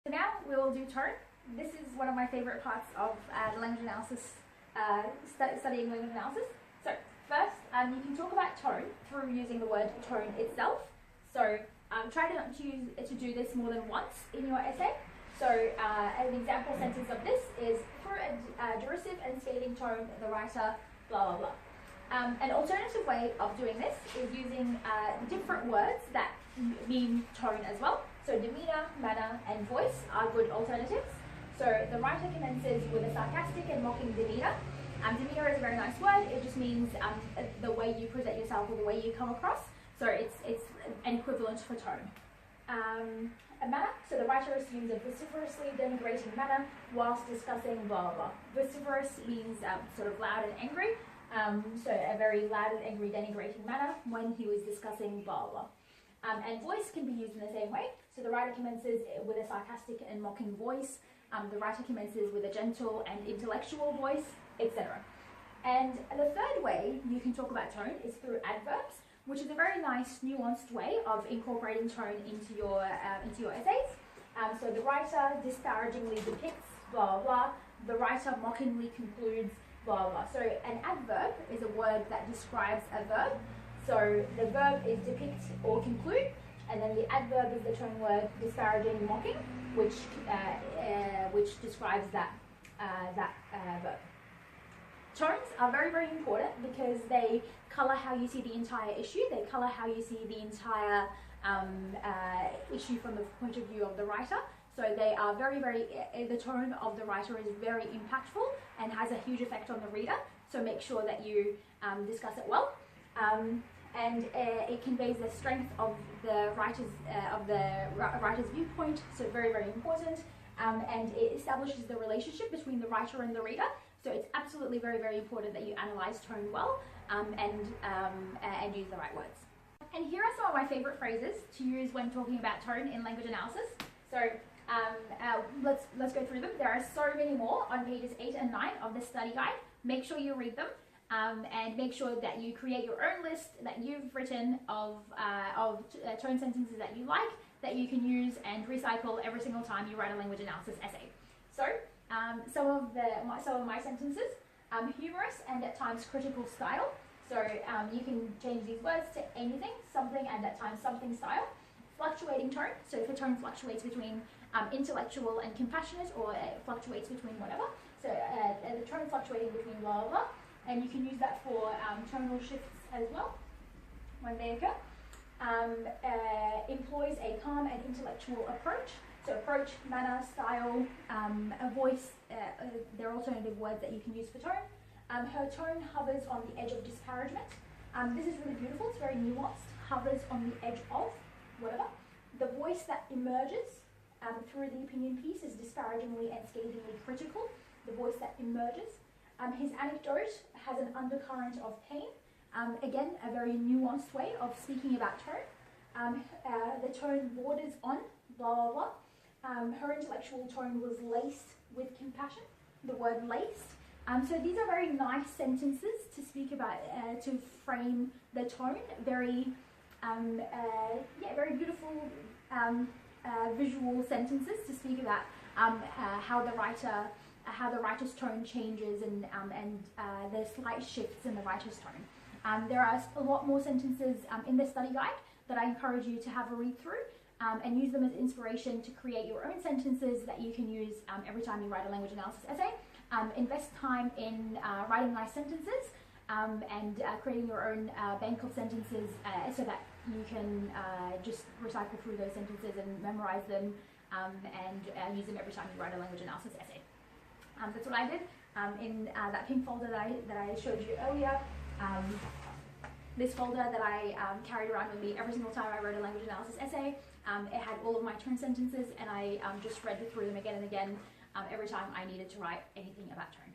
So now we will do tone. This is one of my favorite parts of language analysis, studying language analysis. So first, you can talk about tone through using the word tone itself. So try not to do this more than once in your essay. So an example sentence of this is, through a derisive and scathing tone, the writer blah blah blah. An alternative way of doing this is using different words that mean tone as well. So demeanor, manner, and voice are good alternatives. So the writer commences with a sarcastic and mocking demeanor. Demeanor is a very nice word. It just means the way you present yourself or the way you come across. So it's an equivalent for tone. A manner, so the writer assumes a vociferously denigrating manner whilst discussing blah blah. Vociferous means sort of loud and angry. So a very loud and angry denigrating manner when he was discussing blah blah. And voice can be used in the same way. So the writer commences with a sarcastic and mocking voice. The writer commences with a gentle and intellectual voice, etc. And the third way you can talk about tone is through adverbs, which is a very nice, nuanced way of incorporating tone into your essays. So the writer disparagingly depicts blah blah blah. The writer mockingly concludes blah blah. So an adverb is a word that describes a verb. So the verb is depict or conclude, and then the adverb is the tone word disparaging, mocking, which describes that verb. Tones are very, very important because they colour how you see the entire issue. They colour how you see the entire issue from the point of view of the writer. So they are very, very, the tone of the writer is very impactful and has a huge effect on the reader. So make sure that you discuss it well. And it conveys the strength of the writer's viewpoint, so very, very important. And it establishes the relationship between the writer and the reader. So it's absolutely very, very important that you analyze tone well and use the right words. And here are some of my favorite phrases to use when talking about tone in language analysis. So let's go through them. There are so many more on pages 8 and 9 of the study guide. Make sure you read them. And make sure that you create your own list that you've written of tone sentences that you like, that you can use and recycle every single time you write a language analysis essay. So some of my sentences, humorous and at times critical style. So you can change these words to anything, something, and at times something style. Fluctuating tone, so if a tone fluctuates between intellectual and compassionate, or it fluctuates between whatever. So the tone fluctuating between blah blah blah. And you can use that for tonal shifts as well when they occur. Employs a calm and intellectual approach. So approach, manner, style, a voice, they're alternative words that you can use for tone. Her tone hovers on the edge of disparagement. This is really beautiful, it's very nuanced. Hovers on the edge of whatever. The voice that emerges through the opinion piece is disparagingly and scathingly critical. The voice that emerges. His anecdote has an undercurrent of pain. Again, a very nuanced way of speaking about tone. The tone borders on blah blah blah. Her intellectual tone was laced with compassion. The word laced. So these are very nice sentences to speak about, to frame the tone. Very, very beautiful visual sentences to speak about how the writer's tone changes and the slight shifts in the writer's tone. There are a lot more sentences in the study guide that I encourage you to have a read through and use them as inspiration to create your own sentences that you can use every time you write a language analysis essay. Invest time in writing nice sentences and creating your own bank of sentences so that you can just recycle through those sentences and memorize them and use them every time you write a language analysis essay. That's what I did in that pink folder that I showed you earlier. This folder that I carried around with me every single time I wrote a language analysis essay. It had all of my tone sentences, and I just read through them again and again every time I needed to write anything about tone.